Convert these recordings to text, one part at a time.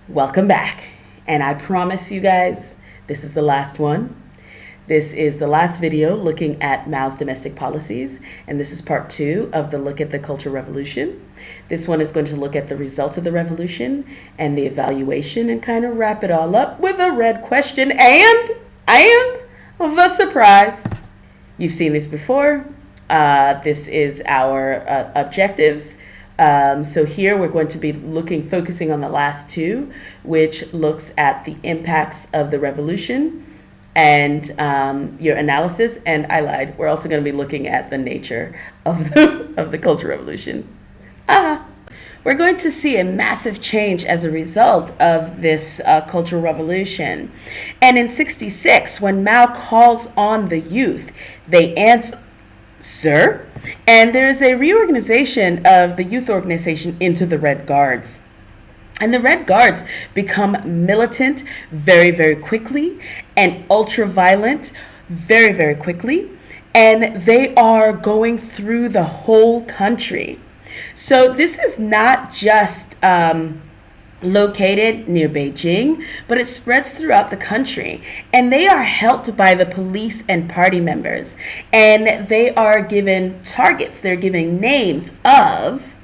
Welcome back. And I promise you guys, this is the last one. This is the last video looking at Mao's domestic policies, and this is part 2 of the look at the Cultural Revolution. This one is going to look at the results of the revolution and the evaluation and kind of wrap it all up with a red question and the surprise. You've seen this before. This is our objectives. So here we're going to be focusing on the last two, which looks at the impacts of the revolution and your analysis. And I lied. We're also going to be looking at the nature of the Cultural Revolution. We're going to see a massive change as a result of this Cultural Revolution. And in '66, when Mao calls on the youth, they answer, "Sir?" And there's a reorganization of the youth organization into the Red Guards. And the Red Guards become militant very, very quickly and ultra-violent very, very quickly. And they are going through the whole country. So this is not just located near Beijing, but it spreads throughout the country. And they are helped by the police and party members. And they are given targets. They're giving names of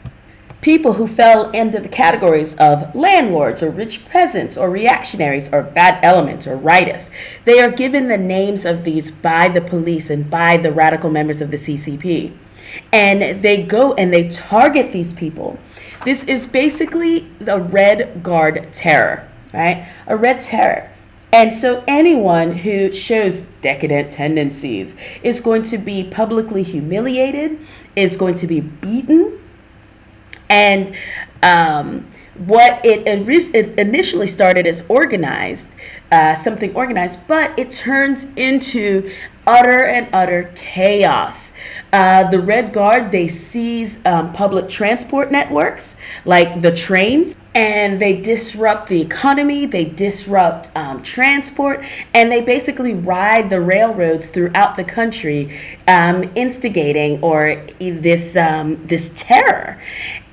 people who fell into the categories of landlords or rich peasants or reactionaries or bad elements or rightists. They are given the names of these by the police and by the radical members of the CCP. And they go and they target these people. This is basically the Red Guard terror, right? A red terror. And so anyone who shows decadent tendencies is going to be publicly humiliated, is going to be beaten. And what it initially started as organized, something organized, but it turns into utter chaos. The Red Guard, they seize public transport networks like the trains, and they disrupt the economy, they disrupt transport, and they basically ride the railroads throughout the country, instigating this terror.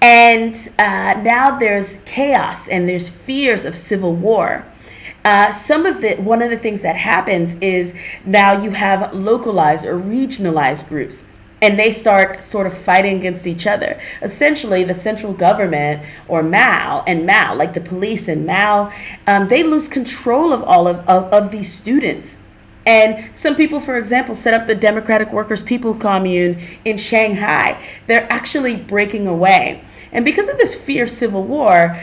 And now there's chaos and there's fears of civil war. One of the things that happens is now you have localized or regionalized groups, and they start sort of fighting against each other. Essentially, the central government or Mao, like the police and Mao, they lose control of all of these students. And some people, for example, set up the Democratic Workers' People's Commune in Shanghai. They're actually breaking away. And because of this fierce civil war,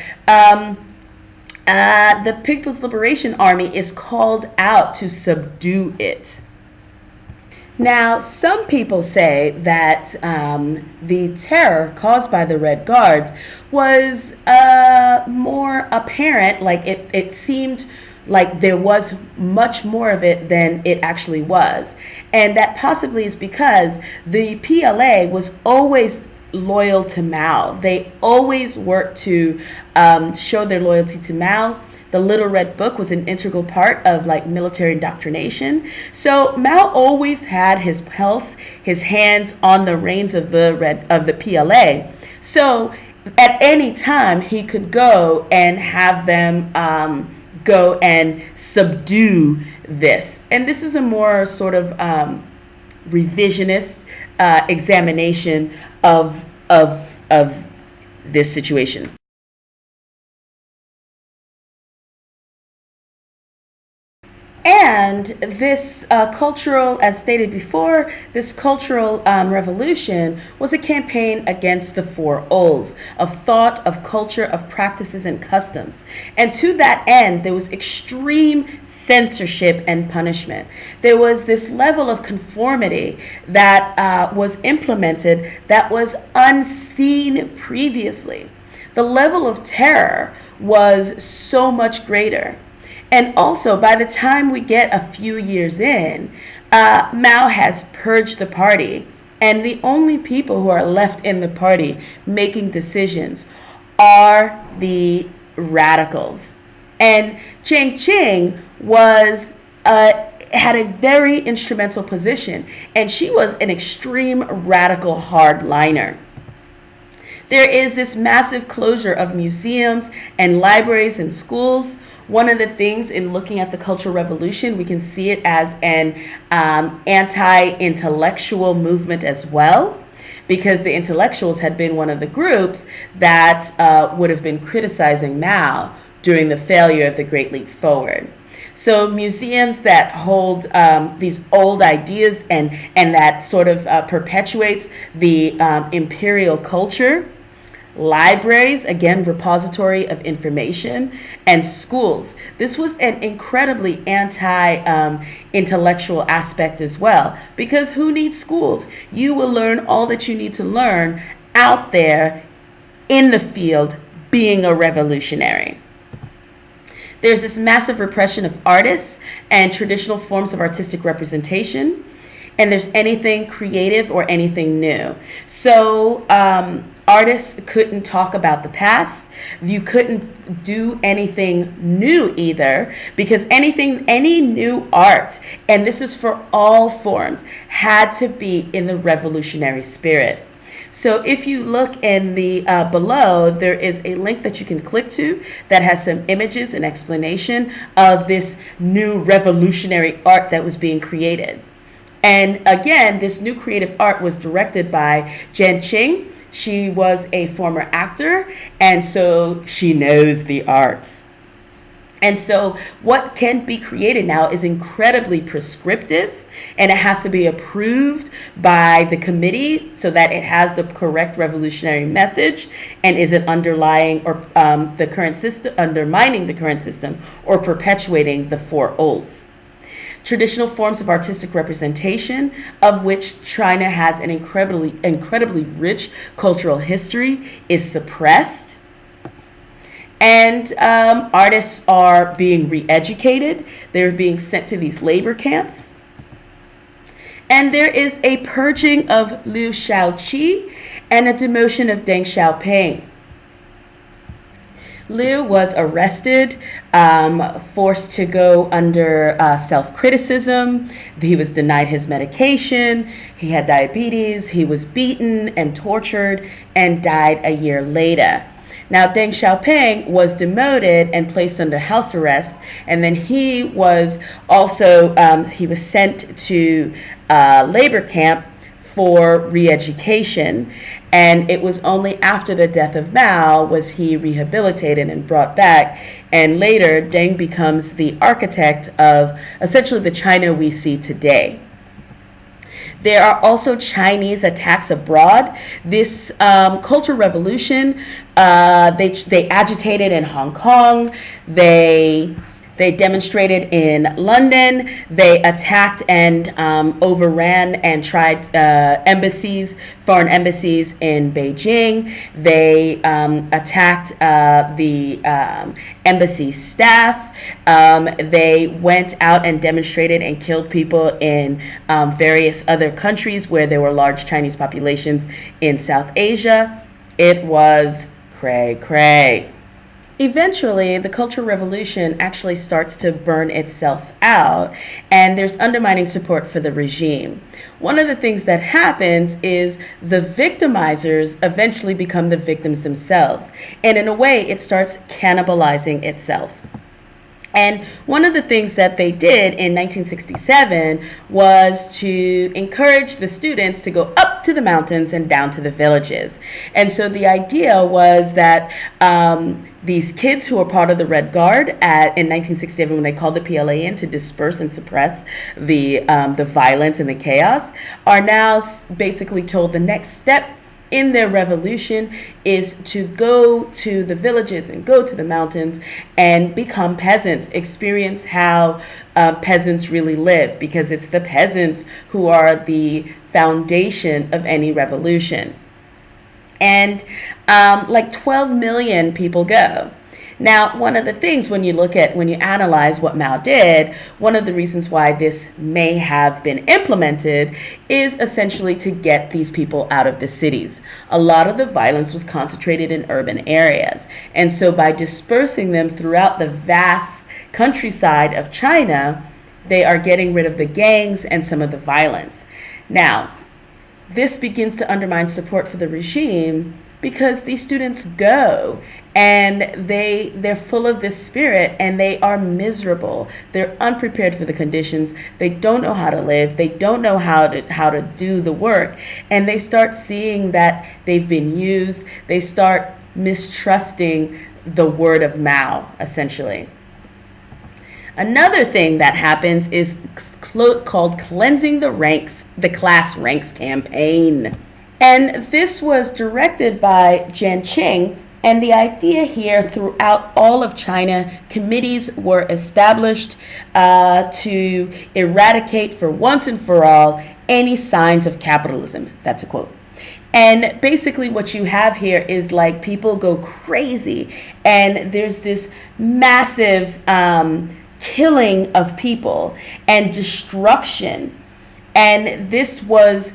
the People's Liberation Army is called out to subdue it. Now, some people say that the terror caused by the Red Guards was more apparent, like it seemed like there was much more of it than it actually was. And that possibly is because the PLA was always loyal to Mao. They always worked to show their loyalty to Mao. The Little Red Book was an integral part of military indoctrination. So Mao always had his pulse, his hands on the reins of the PLA. So at any time he could go and have them go and subdue this. And this is a more sort of revisionist examination of this situation. And this cultural, as stated before, this cultural revolution was a campaign against the four olds of thought, of culture, of practices and customs. And to that end, there was extreme censorship and punishment. There was this level of conformity that was implemented that was unseen previously. The level of terror was so much greater. And also, by the time we get a few years in, Mao has purged the party. And the only people who are left in the party making decisions are the radicals. And Jiang Qing had a very instrumental position, and she was an extreme radical hardliner. There is this massive closure of museums and libraries and schools. One of the things in looking at the Cultural Revolution, we can see it as an anti-intellectual movement as well, because the intellectuals had been one of the groups that would have been criticizing Mao during the failure of the Great Leap Forward. So museums that hold these old ideas and that sort of perpetuates the imperial culture. Libraries, again, repository of information, and schools. This was an incredibly anti-intellectual aspect as well, because who needs schools? You will learn all that you need to learn out there in the field being a revolutionary. There's this massive repression of artists and traditional forms of artistic representation, and there's anything creative or anything new. So artists couldn't talk about the past. You couldn't do anything new either, because any new art, and this is for all forms, had to be in the revolutionary spirit. So if you look in the below, there is a link that you can click to that has some images and explanation of this new revolutionary art that was being created. And again, this new creative art was directed by Jen Qing. She was a former actor, and so she knows the arts. And so what can be created now is incredibly prescriptive, and it has to be approved by the committee so that it has the correct revolutionary message and isn't underlying or the current system, undermining the current system, or perpetuating the four olds. Traditional forms of artistic representation, of which China has an incredibly rich cultural history, is suppressed. And artists are being re-educated. They're being sent to these labor camps. And there is a purging of Liu Shaoqi and a demotion of Deng Xiaoping. Liu was arrested, forced to under self-criticism. He was denied his medication. He had diabetes. He was beaten and tortured and died a year later. Now, Deng Xiaoping was demoted and placed under house arrest, and then he was also he was sent to labor camp for re-education. And it was only after the death of Mao was he rehabilitated and brought back. And later, Deng becomes the architect of essentially the China we see today. There are also Chinese attacks abroad. This Cultural Revolution, they agitated in Hong Kong. They demonstrated in London. They attacked and overran and tried foreign embassies in Beijing. They attacked the embassy staff. They went out and demonstrated and killed people in various other countries where there were large Chinese populations in South Asia. It was cray-cray. Eventually, the Cultural Revolution actually starts to burn itself out, and there's undermining support for the regime. One of the things that happens is the victimizers eventually become the victims themselves, and in a way, it starts cannibalizing itself. And one of the things that they did in 1967 was to encourage the students to go up to the mountains and down to the villages. And so the idea was that these kids who were part of the Red Guard in 1967, when they called the PLA in to disperse and suppress the violence and the chaos, are now basically told the next step in their revolution is to go to the villages and go to the mountains and become peasants, experience how peasants really live, because it's the peasants who are the foundation of any revolution. And like 12 million people go. Now, one of the things when you analyze what Mao did, one of the reasons why this may have been implemented is essentially to get these people out of the cities. A lot of the violence was concentrated in urban areas. And so by dispersing them throughout the vast countryside of China, they are getting rid of the gangs and some of the violence. Now, this begins to undermine support for the regime because these students go and they're full of this spirit and they are miserable. They're unprepared for the conditions. They don't know how to live. They don't know how to do the work, and they start seeing that they've been used. They start mistrusting the word of Mao, essentially. Another thing that happens is called cleansing the class ranks campaign. And this was directed by Jian Qing. And the idea here, throughout all of China, committees were established to eradicate for once and for all any signs of capitalism. That's a quote. And basically what you have here is like people go crazy and there's this massive killing of people and destruction. And this was,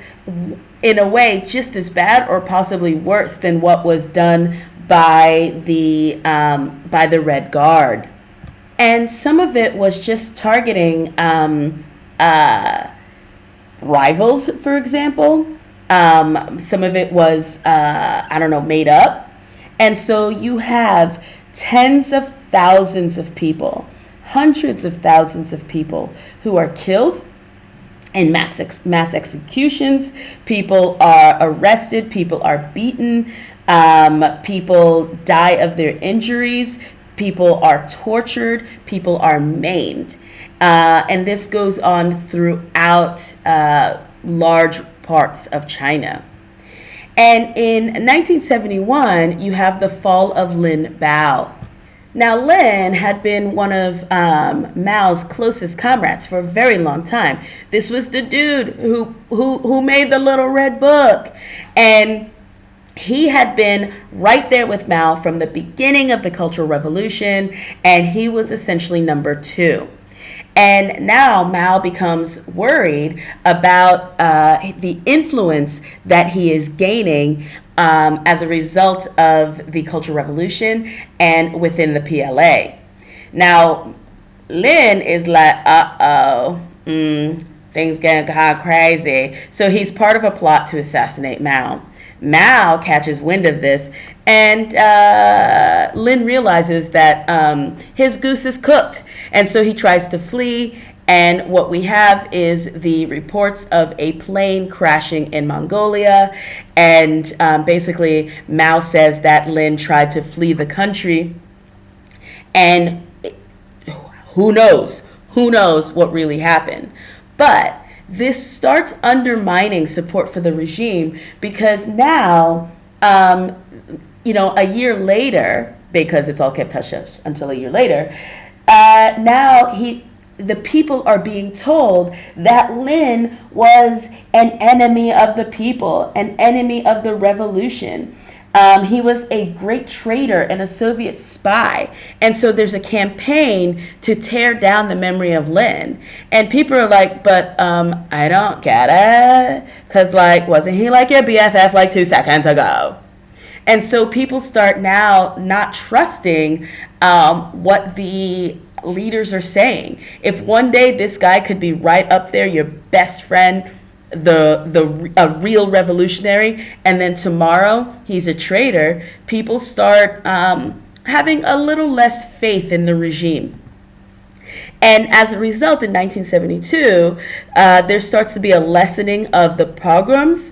in a way, just as bad or possibly worse than what was done by the Red Guard. And some of it was just targeting rivals, for example. Some of it was, made up. And so you have tens of thousands of people, hundreds of thousands of people who are killed in mass executions. People are arrested, people are beaten, people die of their injuries, people are tortured, people are maimed. And this goes on throughout large parts of China. And in 1971, you have the fall of Lin Biao. Now, Lin had been one of Mao's closest comrades for a very long time. This was the dude who made the little red book. And he had been right there with Mao from the beginning of the Cultural Revolution, and he was essentially number two. And now Mao becomes worried about the influence that he is gaining as a result of the Cultural Revolution and within the PLA. Now, Lin is like, things getting kind of crazy. So he's part of a plot to assassinate Mao. Mao catches wind of this, and Lin realizes that his goose is cooked. And so he tries to flee, and what we have is the reports of a plane crashing in Mongolia. And basically, Mao says that Lin tried to flee the country. And who knows what really happened. But this starts undermining support for the regime, because now, a year later, because it's all kept hush-hush until a year later, now the people are being told that Lin was an enemy of the people, an enemy of the revolution. He was a great traitor and a Soviet spy. And so there's a campaign to tear down the memory of Lin. And people are like, but I don't get it. Because, wasn't he like your BFF 2 seconds ago? And so people start now not trusting what the leaders are saying. If one day this guy could be right up there, your best friend, a real revolutionary, and then tomorrow he's a traitor, people start having a little less faith in the regime. And as a result, in 1972, there starts to be a lessening of the pogroms,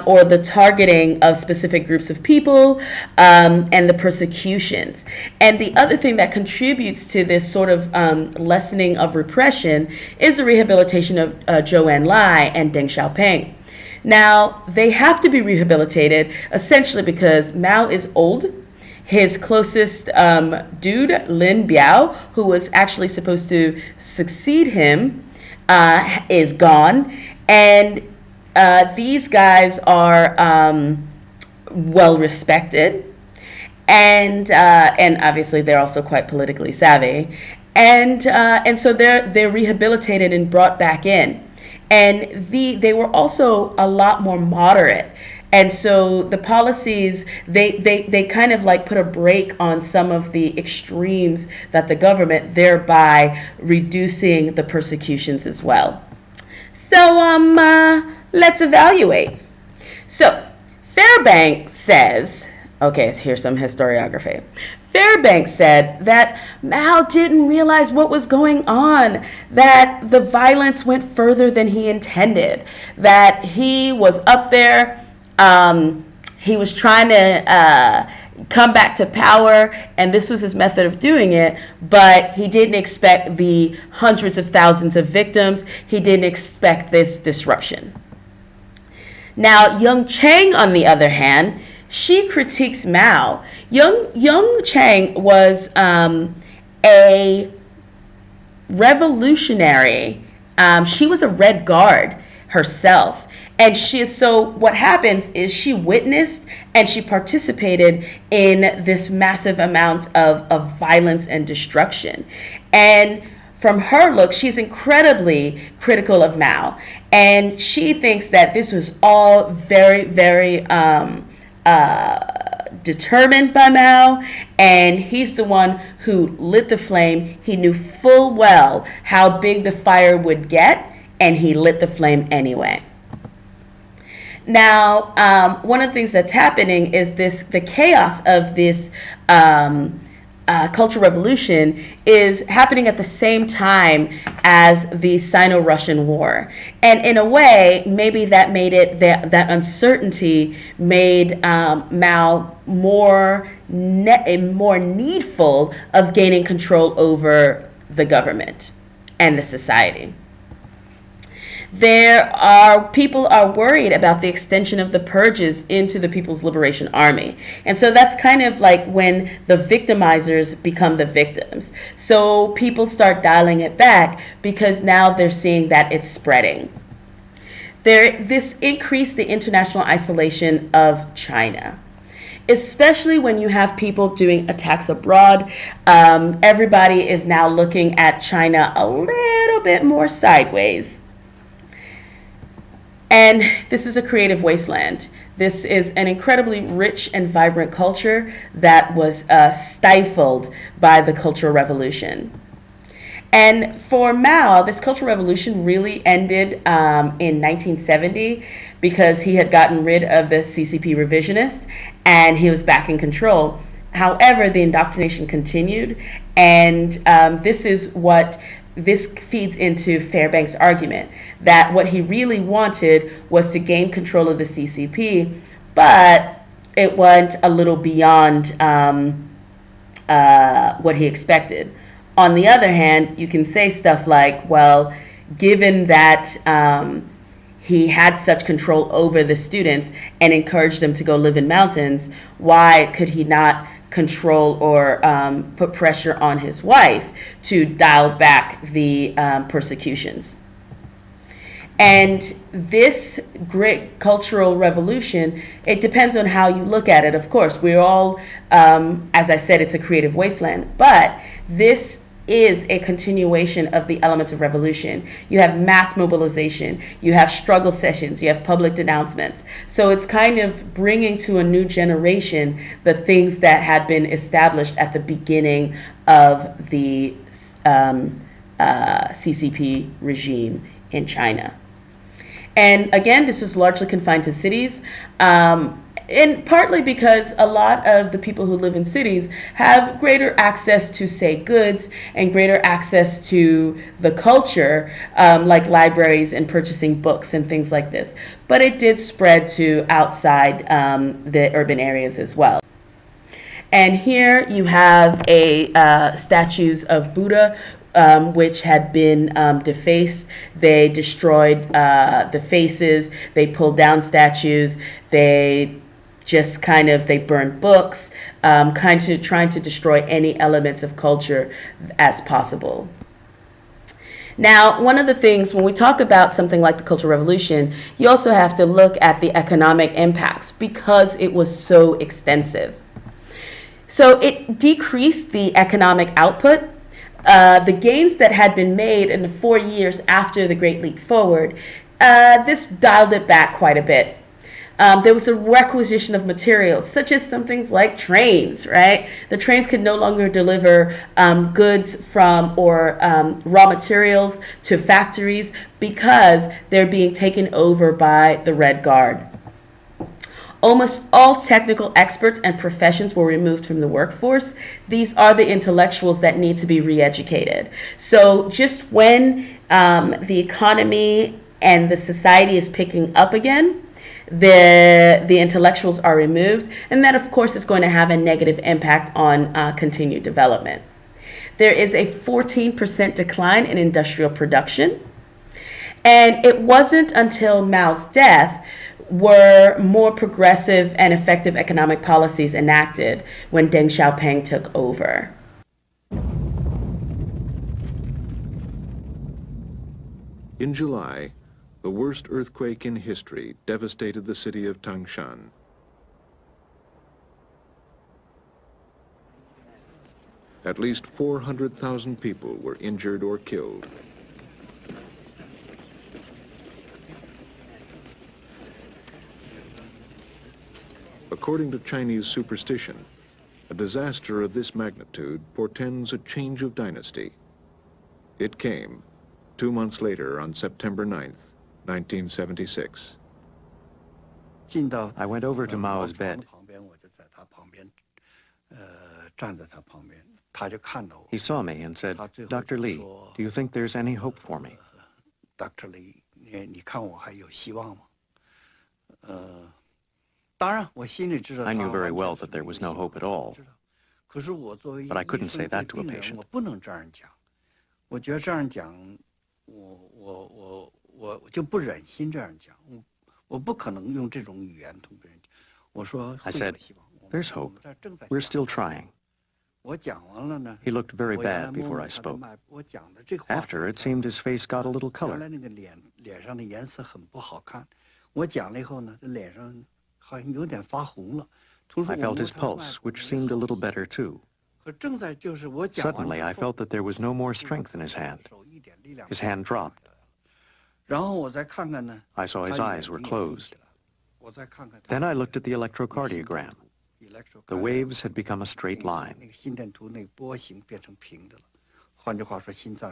or the targeting of specific groups of people, and the persecutions. And the other thing that contributes to this sort of lessening of repression is the rehabilitation of Zhou Enlai and Deng Xiaoping. Now, they have to be rehabilitated essentially because Mao is old. His closest dude, Lin Biao, who was actually supposed to succeed him, is gone. And these guys are well respected, and obviously they're also quite politically savvy, and so they're rehabilitated and brought back in, and they were also a lot more moderate. And so the policies, they kind of put a brake on some of the extremes that the government, thereby reducing the persecutions as well. So let's evaluate. So Fairbanks says, okay, so here's some historiography. Fairbanks said that Mao didn't realize what was going on, that the violence went further than he intended, that he was up there, he was trying to come back to power, and this was his method of doing it, but he didn't expect the hundreds of thousands of victims. He didn't expect this disruption. Now, Young Chang, on the other hand, she critiques Mao. Young Chang was a revolutionary. She was a Red Guard herself. And so what happens is she witnessed and she participated in this massive amount of violence and destruction. And from her look, she's incredibly critical of Mao. And she thinks that this was all very, very determined by Mao, and he's the one who lit the flame. He knew full well how big the fire would get, and he lit the flame anyway. Now, one of the things that's happening is the chaos of this Cultural Revolution is happening at the same time as the Sino-Russian War. And in a way, maybe that made it, that uncertainty made Mao more needful of gaining control over the government and the society. People are worried about the extension of the purges into the People's Liberation Army. And so that's kind of like when the victimizers become the victims. So people start dialing it back because now they're seeing that it's spreading. This increased the international isolation of China, especially when you have people doing attacks abroad. Everybody is now looking at China a little bit more sideways. And this is a creative wasteland. This is an incredibly rich and vibrant culture that was stifled by the Cultural Revolution. And for Mao, this Cultural Revolution really ended in 1970 because he had gotten rid of the CCP revisionists and he was back in control. However, the indoctrination continued, and this feeds into Fairbanks' argument that what he really wanted was to gain control of the CCP, but it went a little beyond what he expected. On the other hand, you can say stuff like, well, given that he had such control over the students and encouraged them to go live in mountains, why could he not control or put pressure on his wife to dial back the persecutions? And this great cultural revolution, it depends on how you look at it. Of course, we're all, as I said, it's a creative wasteland, but this is a continuation of the elements of revolution. You have mass mobilization, you have struggle sessions, you have public denouncements. So it's kind of bringing to a new generation the things that had been established at the beginning of the CCP regime in China. And again, this is largely confined to cities, and partly because a lot of the people who live in cities have greater access to, say, goods and greater access to the culture, like libraries and purchasing books and things like this. But it did spread to outside the urban areas as well. And here you have statues of Buddha, which had been defaced. They destroyed the faces, they pulled down statues, they burned books, kind of trying to destroy any elements of culture as possible. Now, one of the things, when we talk about something like the Cultural Revolution, you also have to look at the economic impacts because it was so extensive. So it decreased the economic output. The gains that had been made in the 4 years after the Great Leap Forward, this dialed it back quite a bit. There was a requisition of materials, such as some things like trains, right? The trains could no longer deliver goods or raw materials to factories because they're being taken over by the Red Guard. Almost all technical experts and professions were removed from the workforce. These are the intellectuals that need to be re-educated. So just when the economy and the society is picking up again, the intellectuals are removed, and that of course is going to have a negative impact on continued development. There is a 14% decline in industrial production, and it wasn't until Mao's death were more progressive and effective economic policies enacted when Deng Xiaoping took over. In July, the worst earthquake in history devastated the city of Tangshan. At least 400,000 people were injured or killed. According to Chinese superstition, a disaster of this magnitude portends a change of dynasty. It came 2 months later on September 9th, 1976. I went over to Mao's bed. He saw me and said, "Dr. Li, do you think there's any hope for me?" Dr. Li, 你看我还有希望吗？当然，我心里知道。 I knew very well that there was no hope at all. 可是我作为 But I couldn't say that to a patient. 我不能这样讲。我觉得这样讲，我就不忍心这样讲。我不可能用这种语言同别人讲。我说 I said, "There's hope. We're still trying." 我讲完了呢。 He looked very bad before I spoke. 我讲的这个话。 After, it seemed his face got a little 原 color. 来那个脸上的颜色很不好看。我讲了以后呢，这脸上好像有点发红了。 I felt his pulse, which seemed a little better too. Suddenly, I felt that there was no more strength in his hand. His hand dropped. I saw his eyes were closed. Then I looked at the electrocardiogram. The waves had become a straight line.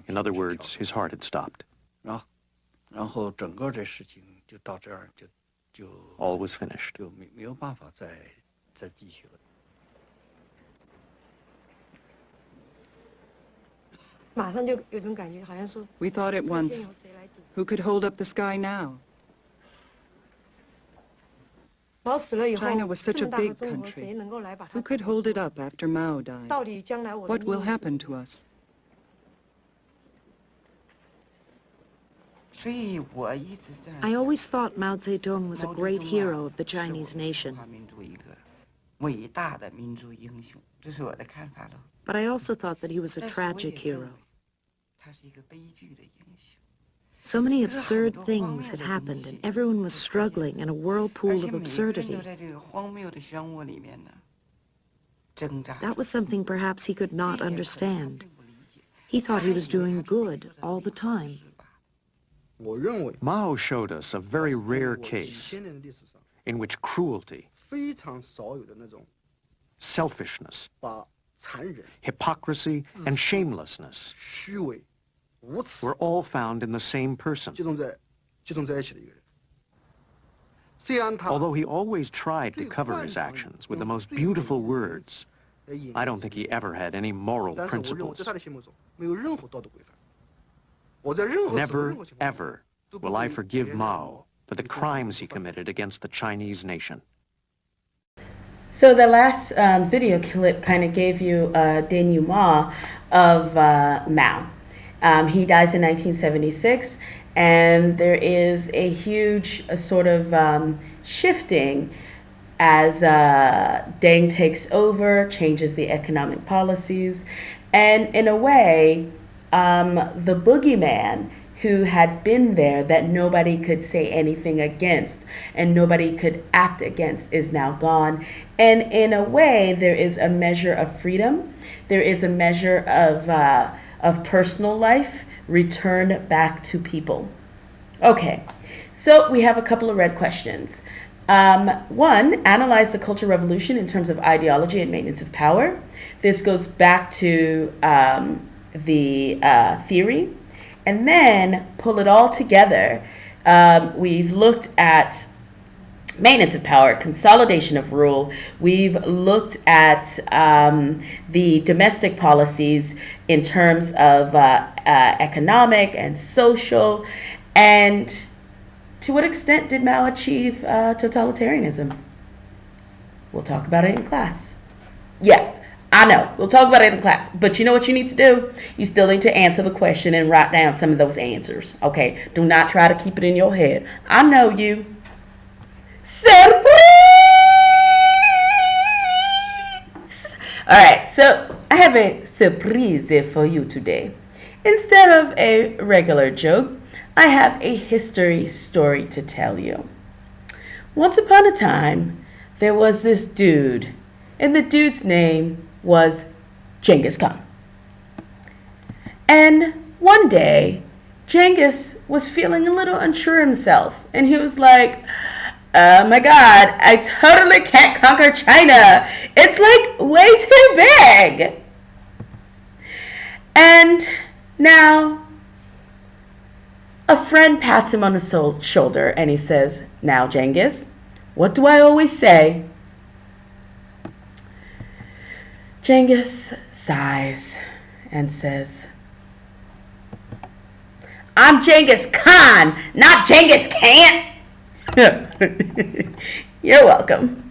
In other words, his heart had stopped. All was finished. We thought at once, who could hold up the sky now? China was such a big country. Who could hold it up after Mao died? What will happen to us? I always thought Mao Zedong was a great hero of the Chinese nation. But I also thought that he was a tragic hero. So many absurd things had happened, and everyone was struggling in a whirlpool of absurdity. That was something perhaps he could not understand. He thought he was doing good all the time. Mao showed us a very rare case in which cruelty, selfishness, hypocrisy, and shamelessness were all found in the same person. Although he always tried to cover his actions with the most beautiful words, I don't think he ever had any moral principles. Never, ever will I forgive Mao for the crimes he committed against the Chinese nation. So the last video clip kind of gave you a denouement of Mao. He dies in 1976, and there is a huge sort of shifting as Deng takes over, changes the economic policies, and in a way, the boogeyman who had been there that nobody could say anything against and nobody could act against is now gone. And in a way, there is a measure of freedom. There is a measure of personal life returned back to people. Okay, so we have a couple of red questions. One, analyze the Cultural Revolution in terms of ideology and maintenance of power. This goes back to the theory, and then pull it all together. We've looked at maintenance of power, consolidation of rule. We've looked at the domestic policies in terms of economic and social, and to what extent did Mao achieve totalitarianism? We'll talk about it in class. Yeah, I know. We'll talk about it in class. But you know what you need to do? You still need to answer the question and write down some of those answers. Okay? Do not try to keep it in your head. I know you. Surprise! Alright, so I have a surprise for you today. Instead of a regular joke, I have a history story to tell you. Once upon a time, there was this dude, and the dude's name was Genghis Khan. And one day, Genghis was feeling a little unsure himself, and he was like, oh my God, I totally can't conquer China. It's like way too big. And now a friend pats him on the shoulder and he says, now Genghis, what do I always say? Genghis sighs and says, I'm Genghis Khan, not Genghis Khan. You're welcome.